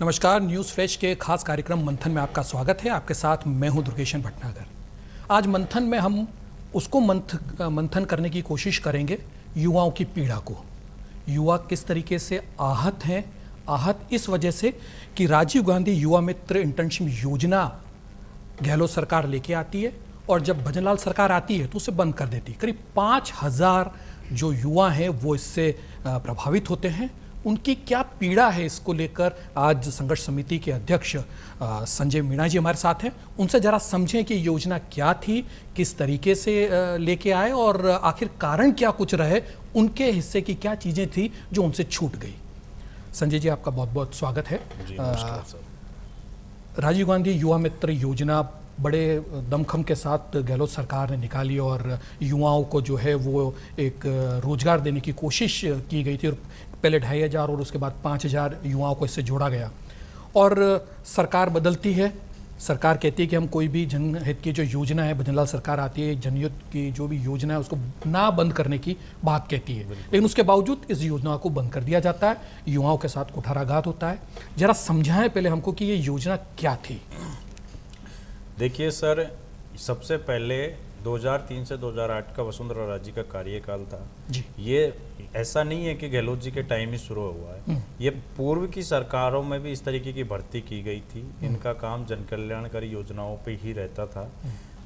नमस्कार, news fresh के खास कार्यक्रम मंथन में आपका स्वागत है। आपके साथ मैं हूं दुर्गेशन भटनागर। आज मंथन में हम उसको मंथन करने की कोशिश करेंगे, युवाओं की पीड़ा को। युवा किस तरीके से आहत हैं, आहत इस वजह से कि राजीव गांधी युवा मित्र इंटर्नशिप योजना गहलोत सरकार लेके आती है और जब भजनलाल सरकार आती है तो उसे बंद कर देती है। करीब 5000 जो युवा हैं वो इससे प्रभावित होते हैं। उनकी क्या पीड़ा है, इसको लेकर आज संघर्ष समिति के अध्यक्ष संजय मीणा जी हमारे साथ हैं। उनसे जरा समझें कि योजना क्या थी, किस तरीके से लेके आए और आखिर कारण क्या कुछ रहे, उनके हिस्से की क्या चीज़ें थी जो उनसे छूट गई। संजय जी, आपका बहुत बहुत स्वागत है। राजीव गांधी युवा मित्र योजना बड़े दमखम के साथ गहलोत सरकार ने निकाली और युवाओं को जो है वो एक रोजगार देने की कोशिश की गई थी। और पहले 2500 और उसके बाद 5000 युवाओं को इससे जोड़ा गया। और सरकार बदलती है, सरकार कहती है कि हम कोई भी जनहित की जो योजना है, भजनलाल सरकार आती है, जनहित की जो भी योजना है उसको ना बंद करने की बात कहती है, लेकिन उसके बावजूद इस योजना को बंद कर दिया जाता है। युवाओं के साथ कुठाराघात होता है। जरा समझाएं पहले हमको कि ये योजना क्या थी। देखिए सर, सबसे पहले 2003 से 2008 का वसुंधरा राजे का कार्यकाल था जी। ये ऐसा नहीं है कि गहलोत जी के टाइम ही शुरू हुआ है। ये पूर्व की सरकारों में भी इस तरीके की भर्ती की गई थी। इनका काम जन कल्याणकारी योजनाओं पे ही रहता था।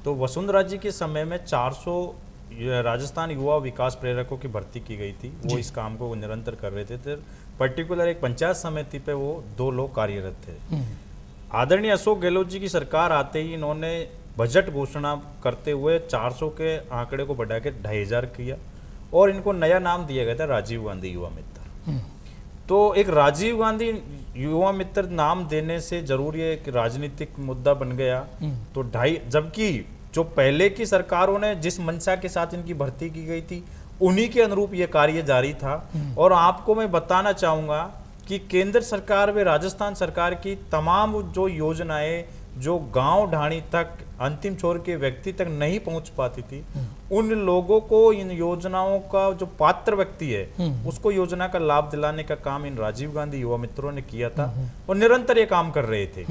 तो वसुंधरा जी के समय में 400 राजस्थान युवा विकास प्रेरकों की भर्ती की गई थी। वो इस काम को निरंतर कर रहे थे। पर्टिकुलर एक पंचायत समिति पे वो 2 लोग कार्यरत थे। आदरणीय अशोक गहलोत जी की सरकार आते ही इन्होंने बजट घोषणा करते हुए 400 के आंकड़े को बढ़ा के 2500 किया और इनको नया नाम दिया गया था राजीव गांधी युवा मित्र। तो एक राजीव गांधी युवा मित्र नाम देने से जरूरी है कि राजनीतिक मुद्दा बन गया। तो जबकि जो पहले की सरकारों ने जिस मंशा के साथ इनकी भर्ती की गई थी उन्हीं के अनुरूप ये कार्य जारी था। और आपको मैं बताना चाहूंगा कि केंद्र सरकार व राजस्थान सरकार की तमाम जो योजनाएं जो गांव ढाणी तक अंतिम छोर के व्यक्ति तक नहीं पहुंच पाती थी, उन लोगों को इन योजनाओं का जो पात्र व्यक्ति है उसको योजना का लाभ दिलाने का काम इन राजीव गांधी युवा मित्रों ने किया था और निरंतर ये काम कर रहे थे।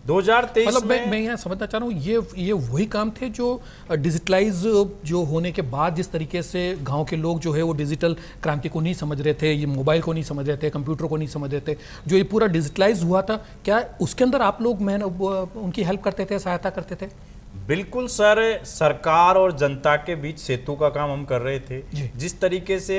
2023 मतलब में मैं यहाँ समझना चाह रहा हूँ, ये वही काम थे जो डिजिटलाइज जो होने के बाद जिस तरीके से गांव के लोग जो है वो डिजिटल क्रांति को नहीं समझ रहे थे, ये मोबाइल को नहीं समझ रहे थे, कंप्यूटर को नहीं समझ रहे थे, जो ये पूरा डिजिटलाइज हुआ था, क्या उसके अंदर आप लोग उनकी हेल्प करते थे, सहायता करते थे? बिल्कुल सर, सरकार और जनता के बीच सेतु का काम हम कर रहे थे। जिस तरीके से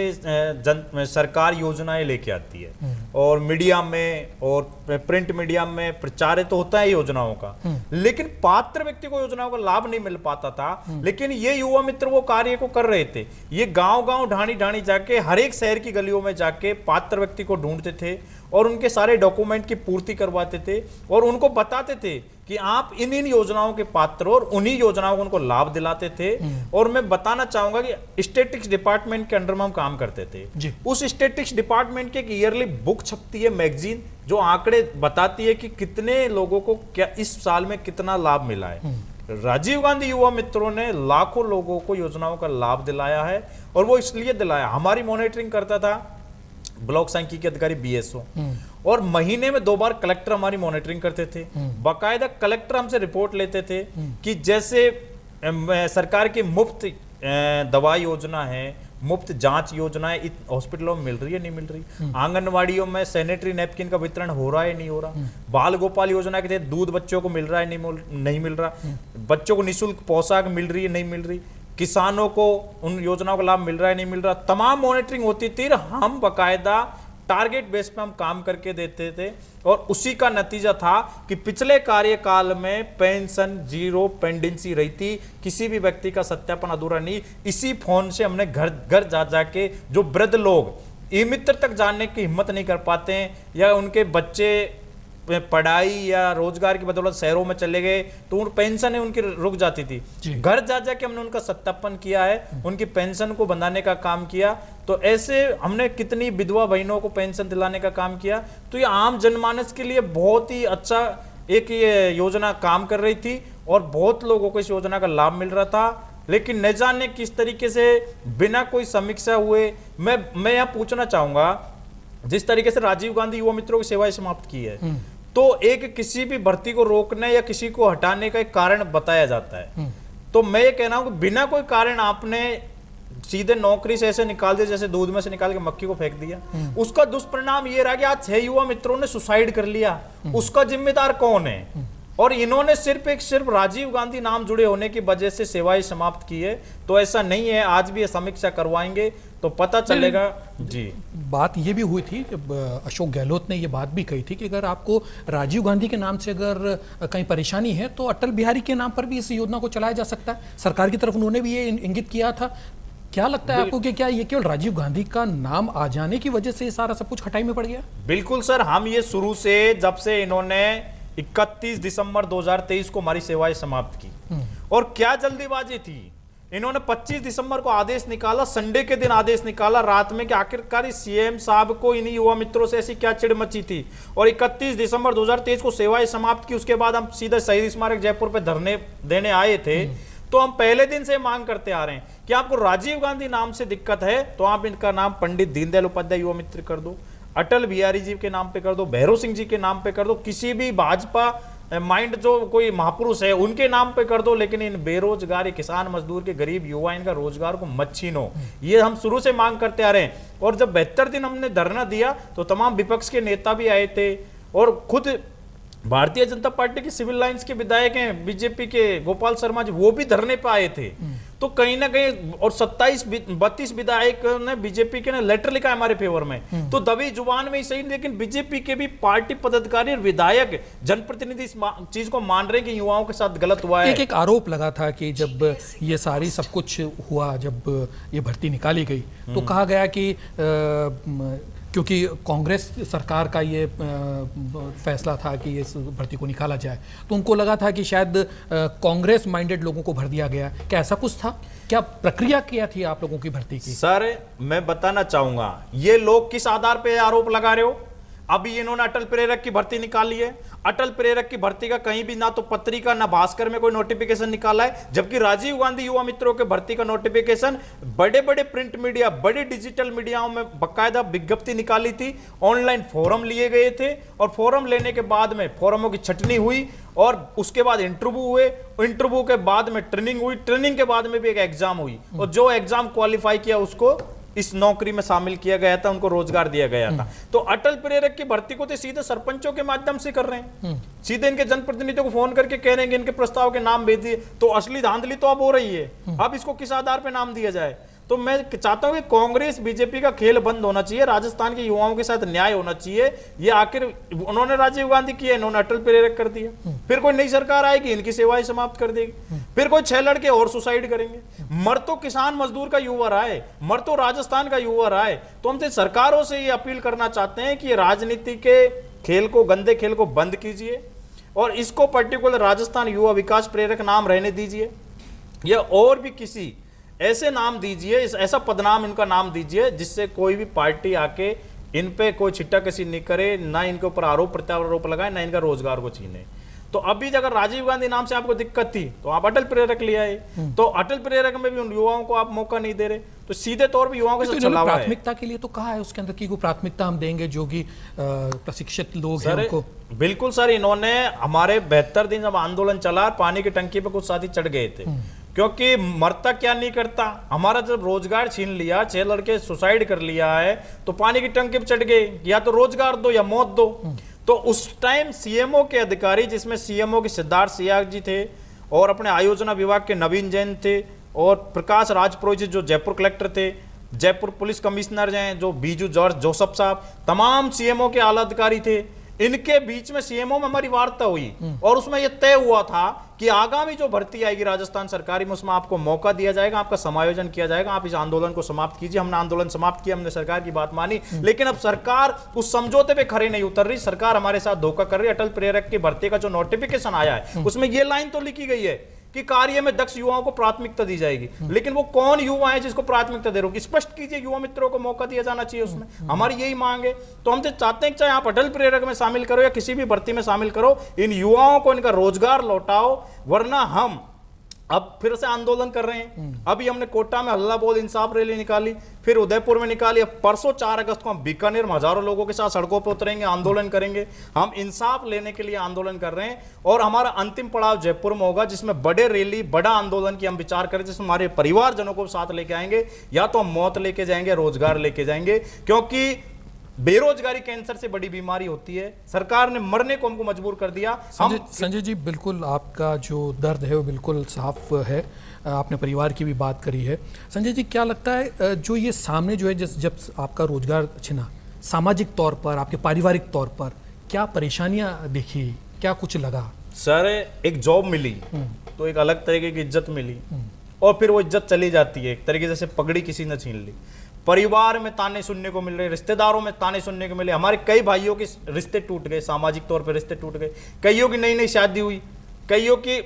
सरकार योजनाएं लेके आती है और मीडिया में और प्रिंट मीडिया में प्रचारित तो होता है योजनाओं का, लेकिन पात्र व्यक्ति को योजनाओं का लाभ नहीं मिल पाता था। लेकिन ये युवा मित्र वो कार्य को कर रहे थे। ये गांव-गांव ढाणी जाके हर एक शहर की गलियों में जाके पात्र व्यक्ति को ढूंढते थे और उनके सारे डॉक्यूमेंट की पूर्ति करवाते थे और उनको बताते थे कि आप इन योजनाओं के पात्र और उन्हीं योजनाओं को उनको लाभ दिलाते थे। और मैं बताना चाहूंगा कि स्टैटिस्टिक्स डिपार्टमेंट के अंडर में हम काम करते थे। उस स्टैटिस्टिक्स डिपार्टमेंट की एक ईयरली बुक छपती है, मैगजीन, जो आंकड़े बताती है कि कितने लोगों को क्या इस साल में कितना लाभ मिला है। राजीव गांधी युवा मित्रों ने लाखों लोगों को योजनाओं का लाभ दिलाया है और वो इसलिए दिलाया, हमारी मॉनिटरिंग करता था ब्लॉक सांख्यिकी अधिकारी BSO और महीने में 2 बार कलेक्टर हमारी मॉनिटरिंग करते थे। बाकायदा कलेक्टर हमसे रिपोर्ट लेते थे कि जैसे सरकार की मुफ्त दवा योजना है, मुफ्त जांच योजनाएं हॉस्पिटलों में मिल रही है, नहीं मिल रही, आंगनवाड़ियों में सैनिटरी नैपकिन का वितरण हो रहा है, नहीं हो रहा, बाल गोपाल योजना के तहत दूध बच्चों को मिल रहा है, नहीं मिल रहा, बच्चों को निःशुल्क पोशाक मिल रही है, नहीं मिल रही, किसानों को उन योजनाओं का लाभ मिल रहा है, नहीं मिल रहा। तमाम मॉनिटरिंग होती थी। हम बकायदा टारगेट बेस पे हम काम करके देते थे और उसी का नतीजा था कि पिछले कार्यकाल में पेंशन 0 पेंडेंसी रही थी, किसी भी व्यक्ति का सत्यापन अधूरा नहीं। इसी फोन से हमने घर घर जा जाके जो वृद्ध लोग ई मित्र तक जाने की हिम्मत नहीं कर पाते हैं या उनके बच्चे पढ़ाई या रोजगार की बदौलत शहरों में चले गए तो उन पेंशन है उनकी रुक जाती थी, घर जा जाके हमने उनका सत्यापन किया है, उनकी पेंशन को बनाने का काम किया। तो ऐसे हमने कितनी विधवा बहनों को पेंशन दिलाने का काम किया। तो ये आम जनमानस के लिए बहुत ही अच्छा एक ये योजना काम कर रही थी और बहुत लोगों को इस योजना का लाभ मिल रहा था। लेकिन न जाने किस तरीके से बिना कोई समीक्षा हुए, मैं यहाँ पूछना चाहूंगा, जिस तरीके से राजीव गांधी युवा मित्रों की सेवाएं समाप्त की है, तो एक किसी भी भर्ती को रोकने या किसी को हटाने का एक कारण बताया जाता है। तो मैं ये कह रहा हूं कि बिना कोई कारण आपने सीधे नौकरी से ऐसे निकाल दिया जैसे दूध में से निकाल के मक्खी को फेंक दिया। उसका दुष्परिणाम ये रहा कि आज 6 युवा मित्रों ने सुसाइड कर लिया। उसका जिम्मेदार कौन है? और इन्होंने सिर्फ राजीव गांधी नाम जुड़े होने की वजह से सेवाएं समाप्त की है। तो ऐसा नहीं है, आज भी ये समीक्षा करवाएंगे तो पता चलेगा। जी, बात ये भी हुई थी, अशोक गहलोत ने ये बात भी कही थी कि अगर आपको राजीव गांधी के नाम से अगर कहीं परेशानी है तो अटल बिहारी के नाम पर भी इस योजना को चलाया जा सकता है। सरकार की तरफ उन्होंने भी ये इंगित किया था। क्या लगता है आपको कि क्या ये केवल राजीव गांधी का नाम आ जाने की वजह से सारा सब कुछ खटाई में पड़ गया? बिल्कुल सर, हम ये शुरू से जब से इन्होंने 31 दिसंबर 2023 को हमारी सेवाएं समाप्त की, और क्या जल्दीबाजी थी। इन्होंने 25 दिसंबर को आदेश निकाला, संडे के दिन आदेश निकाला रात में कि आखिरकार सीएम साहब को इन्हीं युवा मित्रों से ऐसी क्या चिड़ मची थी, और 31 दिसंबर 2023 को सेवाएं समाप्त की। उसके बाद हम सीधे शहीद स्मारक जयपुर पे धरने देने आए थे। तो हम पहले दिन से मांग करते आ रहे हैं कि आपको राजीव गांधी नाम से दिक्कत है तो आप इनका नाम पंडित दीनदयाल उपाध्याय युवा मित्र कर दो, अटल बिहारी जी के नाम पे कर दो, भैरव सिंह जी के नाम पे कर दो, किसी भी भाजपा माइंड जो कोई महापुरुष है उनके नाम पे कर दो, लेकिन इन बेरोजगार किसान मजदूर के गरीब युवा इनका रोजगार को मत छीनो। ये हम शुरू से मांग करते आ रहे हैं। और जब 72 दिन हमने धरना दिया तो तमाम विपक्ष के नेता भी आए थे, और खुद भारतीय जनता पार्टी के सिविल लाइंस के विधायक हैं बीजेपी के गोपाल शर्मा जी, वो भी धरने पे आए थे। तो कहीं ना कहीं, और 32 विधायक ने बीजेपी के ने लेटर लिखा है हमारे फेवर में। तो दबी जुबान में ही सही, लेकिन बीजेपी के भी पार्टी पदाधिकारी और विधायक जनप्रतिनिधि इस चीज को मान रहे हैं कि युवाओं के साथ गलत हुआ है। एक आरोप लगा था कि जब ये सारी सब कुछ हुआ, जब ये भर्ती निकाली गई तो कहा गया कि क्योंकि कांग्रेस सरकार का ये फैसला था कि इस भर्ती को निकाला जाए, तो उनको लगा था कि शायद कांग्रेस माइंडेड लोगों को भर दिया गया। क्या ऐसा कुछ था? क्या प्रक्रिया क्या थी आप लोगों की भर्ती की? सर, मैं बताना चाहूंगा, ये लोग किस आधार पे आरोप लगा रहे हो? अभी इन्होंने अटल प्रेरक की भर्ती निकाली है। अटल प्रेरक की भर्ती का कहीं भी ना तो पत्रिका ना भास्कर में कोई नोटिफिकेशन निकाला है, जबकि राजीव गांधी युवा मित्रों के भर्ती का नोटिफिकेशन बड़े बड़े प्रिंट मीडिया, बड़े डिजिटल मीडियाओं में बकायदा विज्ञप्ति निकाली थी। ऑनलाइन फोरम लिए गए थे, और फोरम लेने के बाद में फोरमों की छटनी हुई, और उसके बाद इंटरव्यू हुए, इंटरव्यू के बाद में ट्रेनिंग हुई, ट्रेनिंग के बाद में भी एक एग्जाम हुई, और जो एग्जाम क्वालिफाई किया उसको इस नौकरी में शामिल किया गया था, उनको रोजगार दिया गया था। तो अटल प्रेरक की भर्ती को तो सीधे सरपंचों के माध्यम से कर रहे हैं, सीधे इनके जनप्रतिनिधियों को फोन करके कह रहे हैं इनके प्रस्ताव के नाम भेज दिए। तो असली धांधली तो अब हो रही है। अब इसको किस आधार पर नाम दिया जाए? तो मैं चाहता हूं कि कांग्रेस बीजेपी का खेल बंद होना चाहिए, राजस्थान के युवाओं के साथ न्याय होना चाहिए। ये आखिर उन्होंने राजीव गांधी किया, इन्होंने अटल प्रेरक कर दिया, फिर कोई नई सरकार आएगी इनकी सेवाएं समाप्त कर देगी, फिर कोई 6 लड़के और सुसाइड करेंगे। मर तो किसान मजदूर का युवा रहा है, मर तो राजस्थान का युवा रहा है। तो हमसे सरकारों से ये अपील करना चाहते हैं कि राजनीति के खेल को, गंदे खेल को बंद कीजिए, और इसको पर्टिकुलर राजस्थान युवा विकास प्रेरक नाम रहने दीजिए, या और भी किसी ऐसे नाम दीजिए, ऐसा पदनाम इनका नाम दीजिए जिससे कोई भी पार्टी आके इन पे कोई छिट्टा कसी नहीं करे, ना इनके ऊपर आरोप प्रत्यारोप लगाए, ना इनका रोजगार को छीने। तो अभी अगर राजीव गांधी नाम से आपको दिक्कत थी तो आप अटल प्रेरक ले आए, तो अटल प्रेरक में भी उन युवाओं को आप मौका नहीं दे रहे, तो सीधे तौर पे युवाओं के साथ चलावा है। प्राथमिकता के लिए तो कहा है उसके अंदर की कोई प्राथमिकता हम देंगे जो कि प्रशिक्षित लोग हैं उनको। बिल्कुल सर, इन्होंने हमारे 72 दिन जब आंदोलन चला, पानी की टंकी पे कुछ साथी चढ़ गए थे, क्योंकि मरता क्या नहीं करता। हमारा जब रोजगार छीन लिया, 6 लड़के सुसाइड कर लिया है, तो पानी की टंकी पे चढ़ गए, या तो रोजगार दो या मौत दो। तो उस टाइम सीएमओ के अधिकारी, जिसमें सीएमओ के सिद्धार्थ सियाग जी थे, और अपने आयोजना विभाग के नवीन जैन थे, और प्रकाश राजपुरोहित जो जयपुर कलेक्टर थे, जयपुर पुलिस कमिश्नर हैं जो बीजू जॉर्ज जोसेफ साहब, तमाम सीएमओ के आला अधिकारी थे। इनके बीच में सीएमओ में हमारी वार्ता हुई, और उसमें यह तय हुआ था कि आगामी जो भर्ती आएगी राजस्थान सरकारी में, उसमें आपको मौका दिया जाएगा, आपका समायोजन किया जाएगा, आप इस आंदोलन को समाप्त कीजिए। हमने आंदोलन समाप्त किया, हमने सरकार की बात मानी, लेकिन अब सरकार उस समझौते पे खड़े नहीं उतर रही। सरकार हमारे साथ धोखा कर रही है। अटल प्रेरक की भर्ती का जो नोटिफिकेशन आया है उसमें यह लाइन तो लिखी गई है कि कार्य में दक्ष युवाओं को प्राथमिकता दी जाएगी, लेकिन वो कौन युवा है जिसको प्राथमिकता दे रहे हो? स्पष्ट कीजिए, युवा मित्रों को मौका दिया जाना चाहिए उसमें। हमारी यही मांग है। तो हम तो चाहते हैं कि चाहे आप अटल प्रेरक में शामिल करो या किसी भी भर्ती में शामिल करो, इन युवाओं को इनका रोजगार लौटाओ, वरना हम अब फिर से आंदोलन कर रहे हैं। अभी हमने कोटा में हल्ला बोल इंसाफ रैली निकाली, फिर उदयपुर में निकाली, अब परसों 4 अगस्त को हम बीकानेर में हजारों लोगों के साथ सड़कों पर उतरेंगे, आंदोलन करेंगे। हम इंसाफ लेने के लिए आंदोलन कर रहे हैं और हमारा अंतिम पड़ाव जयपुर में होगा, जिसमें बड़े रैली, बड़ा आंदोलन की हम विचार करें, जिसमें हमारे परिवारजनों को साथ लेके आएंगे, या तो हम मौत लेके जाएंगे, रोजगार लेके जाएंगे, क्योंकि बेरोजगारी कैंसर से बड़ी बीमारी होती है। सरकार ने मरने को हमको मजबूर कर दिया। संजय जी, बिल्कुल आपका जो दर्द है वो बिल्कुल साफ है। आपने परिवार की भी बात करी है। संजय जी, क्या लगता है जो ये सामने जो है, जब आपका रोजगार छिना, सामाजिक तौर पर, आपके पारिवारिक तौर पर क्या परेशानियां देखी, क्या कुछ लगा? सर, एक जॉब मिली तो एक अलग तरीके की इज्जत मिली, और फिर वो इज्जत चली जाती है, एक तरीके से पगड़ी किसी ने छीन ली। परिवार में ताने सुनने को मिल रहे, रिश्तेदारों में ताने सुनने को मिले। हमारे कई भाइयों के रिश्ते टूट गए, सामाजिक तौर पर रिश्ते टूट गए। कईयों की नई नई शादी हुई, कईयों की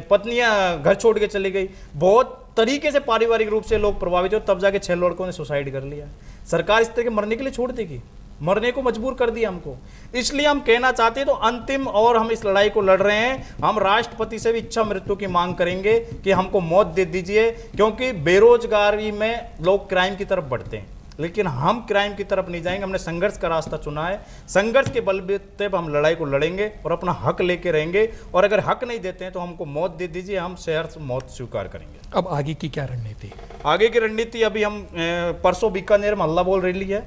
पत्नियां घर छोड़ के चली गई। बहुत तरीके से पारिवारिक रूप से लोग प्रभावित हो, तब जाके 6 लड़कों ने सुसाइड कर लिया। सरकार इस तरह के मरने के लिए छोड़ देगी? मरने को मजबूर कर दिया हमको। इसलिए हम कहना चाहते हैं, तो अंतिम और हम इस लड़ाई को लड़ रहे हैं। हम राष्ट्रपति से भी इच्छा मृत्यु की मांग करेंगे कि हमको मौत दे दीजिए, क्योंकि बेरोजगारी में लोग क्राइम की तरफ बढ़ते हैं, लेकिन हम क्राइम की तरफ नहीं जाएंगे। हमने संघर्ष का रास्ता चुना है, संघर्ष के बलबूते पर हम लड़ाई को लड़ेंगे और अपना हक लेके रहेंगे। और अगर हक नहीं देते हैं तो हमको मौत दे दीजिए, हम शहर से मौत स्वीकार करेंगे। अब आगे की क्या रणनीति? आगे की रणनीति, अभी हम परसों बीकानेर में हल्ला बोल रैली है,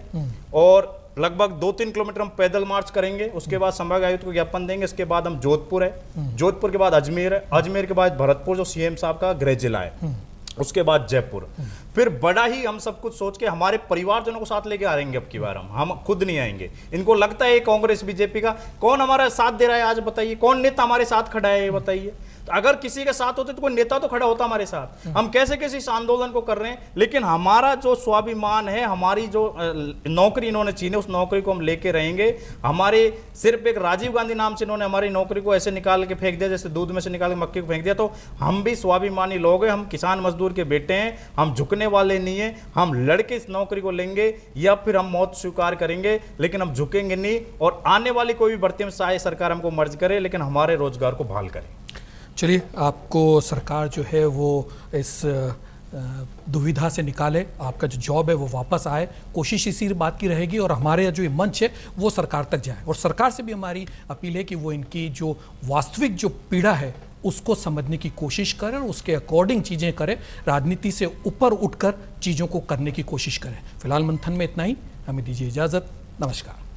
और लगभग 2-3 किलोमीटर हम पैदल मार्च करेंगे। उसके बाद संभाग आयुक्त को ज्ञापन देंगे। इसके बाद हम जोधपुर है, जोधपुर के बाद अजमेर है, अजमेर के बाद भरतपुर जो सीएम साहब का गृह जिला है, उसके बाद जयपुर। फिर बड़ा ही हम सब कुछ सोच के हमारे परिवारजनों को साथ लेके आ रहेंगे। अब की बार हम खुद नहीं आएंगे। इनको लगता है कांग्रेस बीजेपी का कौन हमारा साथ दे रहा है, आज बताइए। कौन नेता हमारे साथ खड़ा है, ये बताइए। तो अगर किसी के साथ होते तो कोई नेता तो खड़ा होता हमारे साथ। हम कैसे कैसे इस आंदोलन को कर रहे हैं, लेकिन हमारा जो स्वाभिमान है, हमारी जो नौकरी इन्होंने छीने, उस नौकरी को हम लेके रहेंगे। हमारे सिर्फ एक राजीव गांधी नाम से इन्होंने हमारी नौकरी को ऐसे निकाल के फेंक दिया, जैसे दूध में से निकाल के मक्की को फेंक दिया। तो हम भी स्वाभिमानी लोग हैं, हम किसान मजदूर के बेटे हैं, हम झुकने वाले नहीं है। हम लड़के इस नौकरी को लेंगे या फिर हम मौत स्वीकार करेंगे, लेकिन हम झुकेंगे नहीं। और आने वाली कोई भी भर्ती में चाहे सरकार हमको मर्ज करे, लेकिन हमारे रोजगार को बहाल करे। चलिए, आपको सरकार जो है वो इस दुविधा से निकाले, आपका जो जॉब है वो वापस आए, कोशिश इसी बात की रहेगी। और हमारे जो ये मंच है वो सरकार तक जाए, और सरकार से भी हमारी अपील है कि वो इनकी जो वास्तविक जो पीड़ा है उसको समझने की कोशिश करें और उसके अकॉर्डिंग चीज़ें करें, राजनीति से ऊपर उठकर चीज़ों को करने की कोशिश करें। फिलहाल मंथन में इतना ही, हमें दीजिए इजाज़त। नमस्कार।